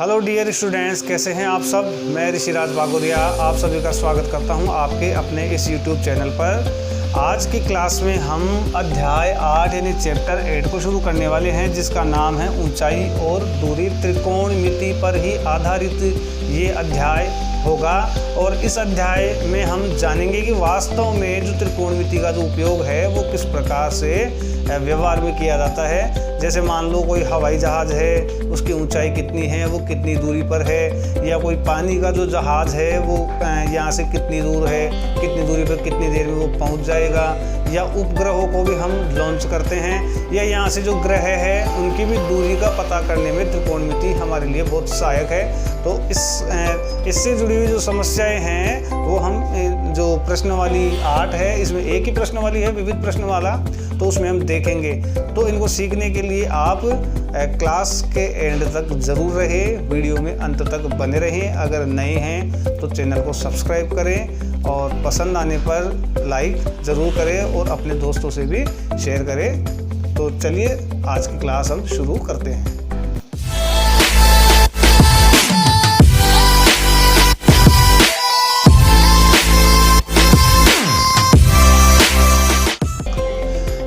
Hello dear students, कैसे हैं आप सब। मैं ऋषिराज बागोरिया आप सभी का स्वागत करता हूं आपके अपने इस यूट्यूब चैनल पर। आज की क्लास में हम अध्याय 8 यानी चैप्टर 8 को शुरू करने वाले हैं, जिसका नाम है ऊंचाई और दूरी। त्रिकोणमिति पर ही आधारित ये अध्याय होगा और इस अध्याय में हम जानेंगे कि वास्तव में जो त्रिकोणमिति का जो उपयोग है वो किस प्रकार से व्यवहार में किया जाता है। जैसे मान लो कोई हवाई जहाज़ है, उसकी ऊंचाई कितनी है, वो कितनी दूरी पर है, या कोई पानी का जो जहाज़ है वो यहाँ से कितनी दूर है, कितनी दूरी पर कितनी देर में वो पहुँच जाएगा, या उपग्रहों को भी हम लॉन्च करते हैं, या यहाँ से जो ग्रह है उनकी भी दूरी का पता करने में त्रिकोणमिति हमारे लिए बहुत सहायक है। तो इससे जुड़ी हुई जो समस्याएं हैं वो हम जो प्रश्नवाली 8 है, इसमें एक ही प्रश्नवाली है, विविध प्रश्न वाला, तो उसमें हम देखेंगे। तो इनको सीखने के लिए आप क्लास के एंड तक ज़रूर रहे, वीडियो में अंत तक बने रहें। अगर नए हैं तो चैनल को सब्सक्राइब करें और पसंद आने पर लाइक ज़रूर करें और अपने दोस्तों से भी शेयर करें। तो चलिए आज की क्लास हम शुरू करते हैं।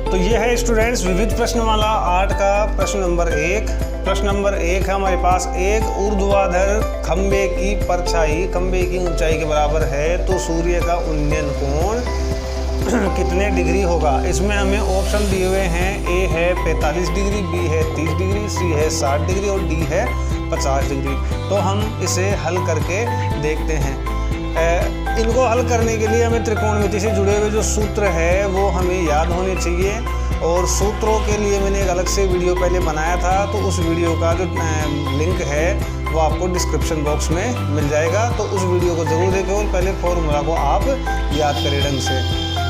तो ये है स्टूडेंट्स विविध प्रश्नमाला 8 का प्रश्न नंबर 1। प्रश्न नंबर 1 है हमारे पास, एक ऊर्ध्वाधर खंबे की परछाई खंबे की ऊंचाई के बराबर है तो सूर्य का उन्नयन कोण कितने डिग्री होगा। इसमें हमें ऑप्शन दिए हुए हैं, ए है 45 डिग्री, बी है 30 डिग्री, सी है 60 डिग्री और डी है 50 डिग्री। तो हम इसे हल करके देखते हैं। इनको हल करने के लिए हमें त्रिकोणमिति से जुड़े हुए जो सूत्र है वो हमें याद होने चाहिए, और सूत्रों के लिए मैंने एक अलग से वीडियो पहले बनाया था, तो उस वीडियो का जो लिंक है वो आपको डिस्क्रिप्शन बॉक्स में मिल जाएगा। तो उस वीडियो को ज़रूर देखें और पहले फॉर्मूला को आप याद करें ढंग से।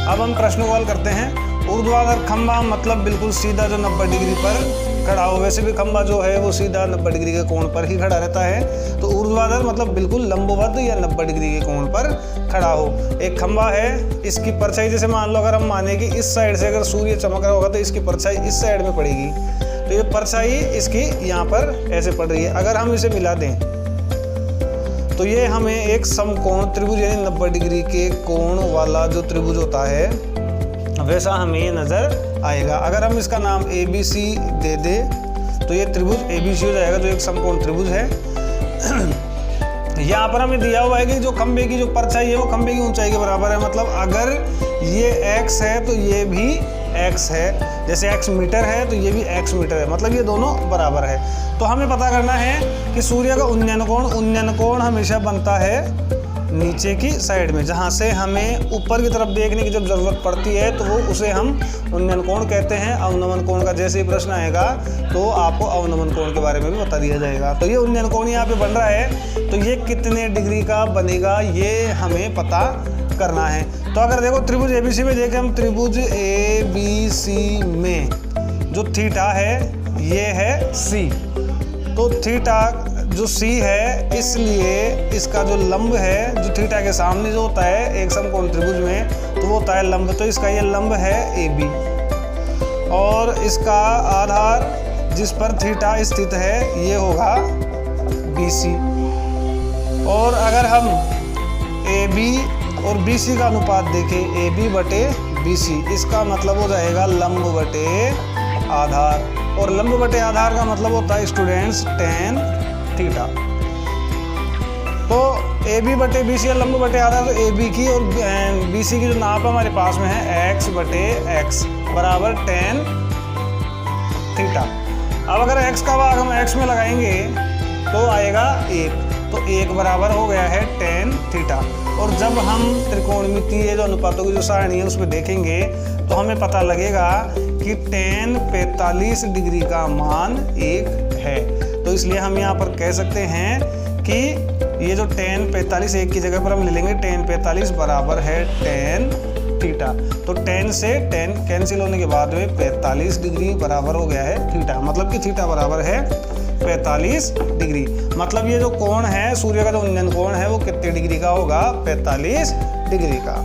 अब हम प्रश्न को हल करते हैं। ऊर्ध्वाधर खंबा मतलब बिल्कुल सीधा जो 90 डिग्री पर खड़ा हो। वैसे भी खंबा जो है वो सीधा 90 डिग्री के कोण पर ही खड़ा रहता है। तो ऊर्ध्वाधर मतलब बिल्कुल लंबवत या 90 डिग्री के कोण पर खड़ा हो। एक खंबा है, इसकी परछाई जैसे मान लो अगर हम माने कि इस साइड से अगर सूर्य चमक रहा होगा तो इसकी परछाई इस साइड में पड़ेगी, तो ये परछाई इसकी यहाँ पर ऐसे पड़ रही है। अगर हम इसे मिला दें तो ये हमें एक समकोण त्रिभुज यानी 90 डिग्री के कोण वाला जो त्रिभुज होता है वैसा हमें ये नज़र आएगा। अगर हम इसका नाम ABC दे दे तो ये त्रिभुज ABC हो जाएगा, जो एक समकोण त्रिभुज है। यहाँ पर हमें दिया हुआ है कि जो खंबे की जो परछाई है वो खंबे की ऊंचाई के बराबर है। मतलब अगर ये x है तो ये भी x है, जैसे x मीटर है तो ये भी x मीटर है, मतलब ये दोनों बराबर है। तो हमें पता करना है कि सूर्य का उन्नयन कोण हमेशा बनता है नीचे की साइड में, जहाँ से हमें ऊपर की तरफ देखने की जब ज़रूरत पड़ती है तो वो उसे हम उन्नयन कोण कहते हैं। अवनमन कोण का जैसे ही प्रश्न आएगा तो आपको अवनमन कोण के बारे में भी बता दिया जाएगा। तो ये उन्नयन कोण यहाँ पे बन रहा है, तो ये कितने डिग्री का बनेगा ये हमें पता करना है। तो अगर देखो त्रिभुज ABC में देखें हम, त्रिभुज ABC में जो थीटा है ये है C, तो थीटा जो C है इसलिए इसका जो लंब है जो थीटा के सामने जो होता है एक समकोण त्रिभुज में तो वो होता है लंब, तो इसका ये लंब है AB, और इसका आधार जिस पर थीटा स्थित है ये होगा BC। और अगर हम AB और BC का अनुपात देखें, AB बटे BC, इसका मतलब हो जाएगा लंब बटे आधार, और लंब बटे आधार का मतलब होता है स्टूडेंट्स tan थीटा। तो AB बटे BC या लंब बटे आधार, तो AB की और BC की जो नाप हमारे पास में है x बटे x बराबर tan थीटा। अब अगर x का भाग हम x में लगाएंगे तो आएगा 1, तो 1 बराबर हो गया है tan थीटा। और जब हम त्रिकोणमिति जो अनुपातों की जो सारणी है उसमें देखेंगे तो हमें पता लगेगा कि tan 45 डिग्री का मान 1 है। तो इसलिए हम यहाँ पर कह सकते हैं कि ये जो tan 45 1 की जगह पर हम ले लेंगे tan 45 बराबर है tan थीटा। तो tan से tan कैंसिल होने के बाद में 45 डिग्री बराबर हो गया है थीटा, मतलब कि थीटा बराबर है 45 डिग्री। मतलब ये जो कोण है सूर्य का जो उन्नयन कोण है वो कितने डिग्री का होगा, 45 डिग्री का।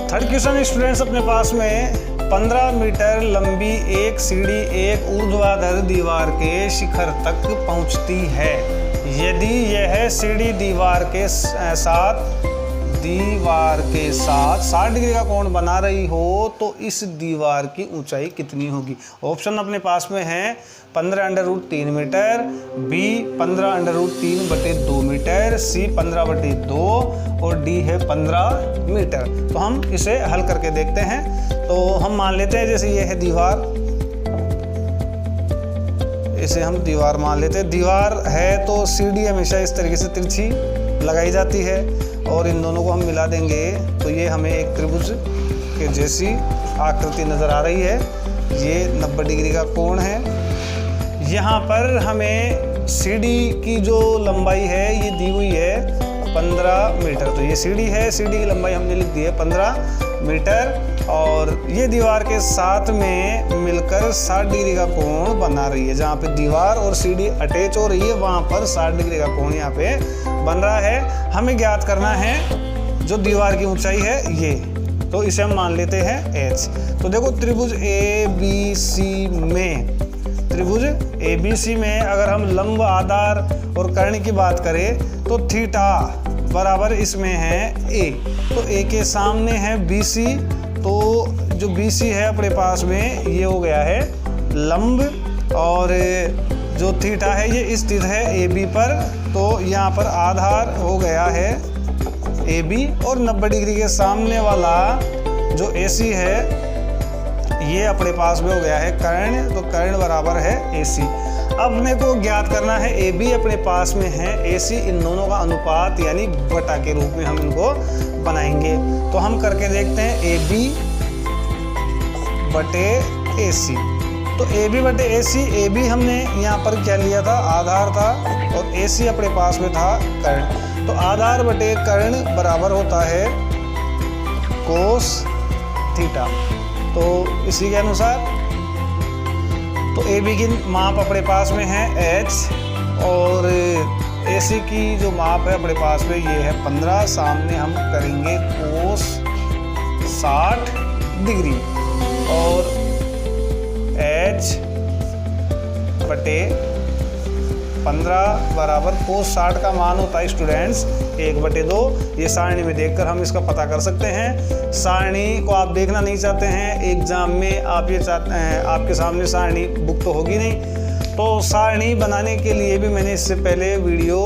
थर्ड क्वेश्चन स्टूडेंट्स अपने पास में 15 मीटर लंबी एक सीढ़ी एक ऊर्ध्वाधर दीवार के शिखर तक पहुंचती है। यदि यह सीढ़ी दीवार के साथ 60 डिग्री का कोण बना रही हो तो इस दीवार की ऊंचाई कितनी होगी। ऑप्शन अपने पास में है 15√3 मीटर, बी 15√3/2 मीटर, सी 15/2 और डी है 15 मीटर। तो हम इसे हल करके देखते हैं। तो हम मान लेते हैं जैसे ये है दीवार, इसे हम दीवार मान लेते हैं। दीवार है तो सीढ़ी हमेशा इस तरीके से तिरछी लगाई जाती है और इन दोनों को हम मिला देंगे तो ये हमें एक त्रिभुज के जैसी आकृति नज़र आ रही है। ये 90 डिग्री का कोण है। यहाँ पर हमें सीढ़ी की जो लंबाई है ये दी हुई है 15 मीटर। तो ये सीढ़ी है, सीढ़ी की लंबाई हमने लिख दी है 15 मीटर और ये दीवार के साथ में मिलकर 60 डिग्री का कोण बना रही है। जहाँ पे दीवार और सीढ़ी अटैच हो रही है वहाँ पर 60 डिग्री का कोण यहाँ पे बन रहा है। हमें ज्ञात करना है जो दीवार की ऊंचाई है ये, तो इसे हम मान लेते हैं h। तो देखो त्रिभुज ABC में अगर हम लंब, आधार और कर्ण की बात करें तो थीटा बराबर इसमें है a। तो a के सामने है BC, तो जो BC है अपने पास में ये हो गया है लंब और जो थीटा है ये स्थित है AB पर। तो यहाँ पर आधार हो गया है AB और 90 डिग्री के सामने वाला जो AC है ये अपने पास में हो गया है कर्ण। तो कर्ण बराबर है AC। अब अपने को ज्ञात करना है AB अपने पास में है AC, इन दोनों का अनुपात यानी बटा के रूप में हम इनको बनाएंगे। तो हम करके देखते हैं AB बटे AC। तो AB बटे AC, AB हमने यहाँ पर क्या लिया था, आधार था और AC अपने पास में था कर्ण। तो आधार बटे कर्ण बराबर होता है कोस थीटा। तो इसी के अनुसार तो AB की माप अपने पास में है h और AC की जो माप है अपने पास में ये है 15। सामने हम करेंगे कोस 60 डिग्री और h बटे 15 बराबर कोस 60 का मान होता है स्टूडेंट्स 1/2। ये सारणी में देखकर हम इसका पता कर सकते हैं। सारणी को आप देखना नहीं चाहते हैं एग्जाम में, आप ये चाहते हैं आपके सामने सारणी बुक तो होगी नहीं, तो सारणी बनाने के लिए भी मैंने इससे पहले वीडियो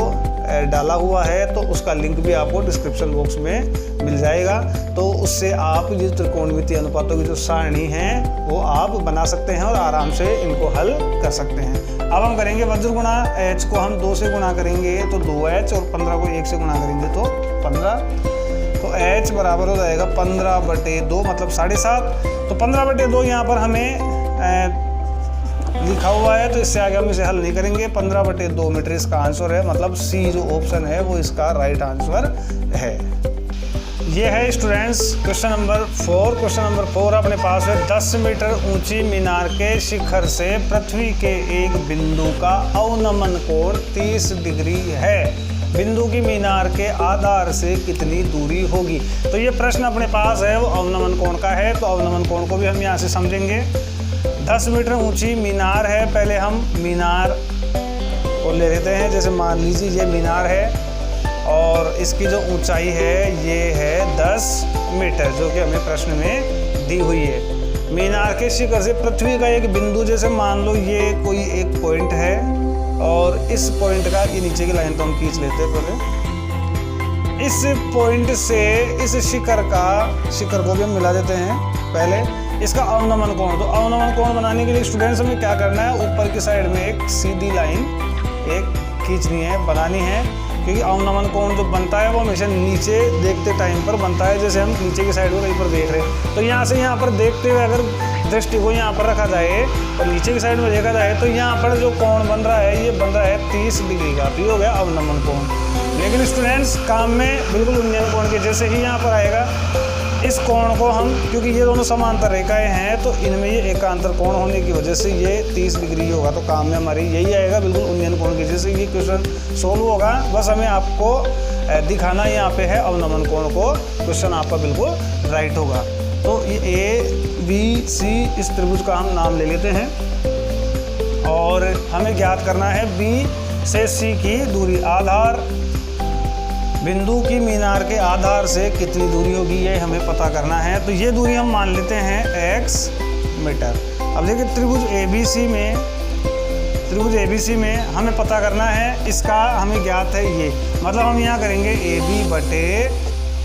डाला हुआ है, तो उसका लिंक भी आपको डिस्क्रिप्शन बॉक्स में मिल जाएगा। तो उससे आप ये त्रिकोणमितीय अनुपातों की जो सारणी है वो आप बना सकते हैं और आराम से इनको हल कर सकते हैं। अब हम करेंगे वज्र गुणा। h को हम 2 से गुणा करेंगे तो 2h और 15 को 1 से गुणा करेंगे तो 15। तो h बराबर हो जाएगा 15/2 मतलब 7.5। तो 15/2 यहाँ पर हमें लिखा हुआ है, तो इससे आगे हम इसे हल नहीं करेंगे। 15/2 मीटर इसका आंसर है, मतलब सी जो ऑप्शन है वो इसका राइट आंसर है। ये है students question number 4। Question number 4 अपने पास है 10 मीटर ऊंची मीनार के शिखर से पृथ्वी के एक बिंदु का अवनमन कोण 30 डिग्री है। बिंदु की मीनार के आधार से कितनी दूरी होगी। तो ये प्रश्न अपने पास है वो अवनमन कोण का है। तो अवनमन कोण को भी हम यहाँ से समझेंगे। 10 मीटर ऊंची मीनार है, पहले हम मीनार को ले लेते हैं। जैसे मान लीजिए ये मीनार है और इसकी जो ऊंचाई है ये है 10 मीटर जो कि हमें प्रश्न में दी हुई है। मीनार के शिखर से पृथ्वी का एक बिंदु, जैसे मान लो ये कोई एक पॉइंट है और इस पॉइंट का ये नीचे की लाइन तो हम खींच लेते हैं पहले। इस पॉइंट से इस शिखर को भी हम मिला देते हैं पहले। इसका अवनमन कोण, तो अवनमन कोण बनाने के लिए स्टूडेंट्स हमें क्या करना है, ऊपर की साइड में एक सीधी लाइन एक खींचनी है, बनानी है, क्योंकि अवनमन कोण जो बनता है वो हमेशा नीचे देखते टाइम पर बनता है। जैसे हम नीचे की साइड में कहीं पर देख रहे हैं तो यहाँ से यहाँ पर देखते हुए अगर दृष्टि को यहाँ पर रखा जाए और नीचे की साइड में देखा जाए तो यहाँ पर जो कोण बन रहा है ये बन रहा है 30 डिग्री का। तो ये हो गया अवनमन कोण। लेकिन स्टूडेंट्स काम में बिल्कुल उन्नयन कोण के जैसे ही यहाँ पर आएगा। इस कोण को हम, क्योंकि ये दोनों समांतर रेखाएं हैं तो इनमें ये एकांतर कोण होने की वजह से ये 30 डिग्री होगा। तो काम में हमारी यही आएगा बिल्कुल उन्नयन कोण की जैसे ये क्वेश्चन सोल्व होगा। बस हमें आपको दिखाना यहाँ पे है अवनमन कोण को, क्वेश्चन आपका बिल्कुल राइट होगा। तो ये ABC इस त्रिभुज का हम नाम ले लेते हैं और हमें ज्ञात करना है B से सी की दूरी, आधार बिंदु की मीनार के आधार से कितनी दूरी होगी ये हमें पता करना है। तो ये दूरी हम मान लेते हैं x मीटर। अब देखिए त्रिभुज ABC में हमें पता करना है, इसका हमें ज्ञात है ये, मतलब हम यहाँ करेंगे AB बटे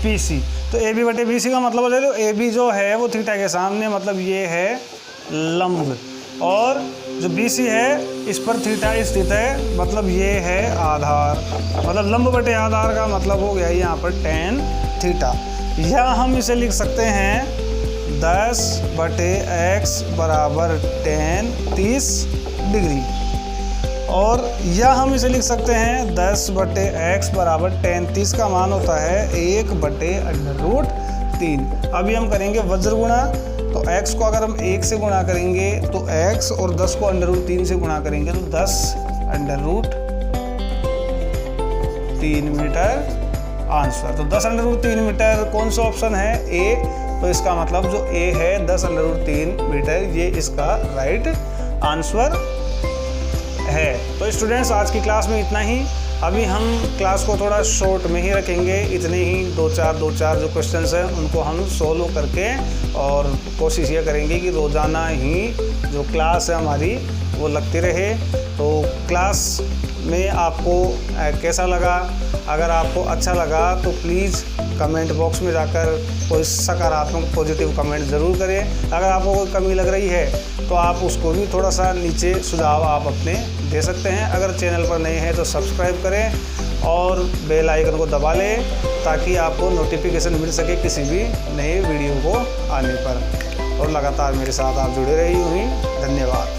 BC। तो AB बटे BC का मतलब ले लो, AB जो है वो थीटा के सामने, मतलब ये है लंब, और जो BC है इस पर थीटा स्थित है, मतलब ये है आधार। मतलब लंब बटे आधार का मतलब हो गया यहाँ पर tan थीटा। या हम इसे लिख सकते हैं 10 बटे x बराबर tan 30 डिग्री, और या हम इसे लिख सकते हैं 10 बटे x बराबर tan 30 का मान होता है 1 बटे √3। अभी हम करेंगे वज्र गुणा, तो x को अगर हम 1 से गुणा करेंगे तो x, और 10 को √3 से गुणा करेंगे तो 10 √3 मीटर आंसर। तो 10 √3 मीटर कौन सा ऑप्शन है? ए। तो इसका मतलब जो ए है 10 √3 मीटर, ये इसका राइट आंसर है। तो स्टूडेंट्स आज की क्लास में इतना ही। अभी हम क्लास को थोड़ा शॉर्ट में ही रखेंगे, इतने ही दो चार जो क्वेश्चंस हैं उनको हम सोल्व करके, और कोशिश ये करेंगे कि रोज़ाना ही जो क्लास है हमारी वो लगती रहे। तो क्लास में आपको कैसा लगा? अगर आपको अच्छा लगा तो प्लीज़ कमेंट बॉक्स में जाकर कोई सकारात्मक पॉजिटिव कमेंट ज़रूर करें। अगर आपको कोई कमी लग रही है तो आप उसको भी थोड़ा सा नीचे सुझाव आप अपने दे सकते हैं। अगर चैनल पर नए हैं तो सब्सक्राइब करें और बेल आइकन को दबा लें, ताकि आपको नोटिफिकेशन मिल सके किसी भी नए वीडियो को आने पर। और लगातार मेरे साथ आप जुड़े रही हुई। धन्यवाद।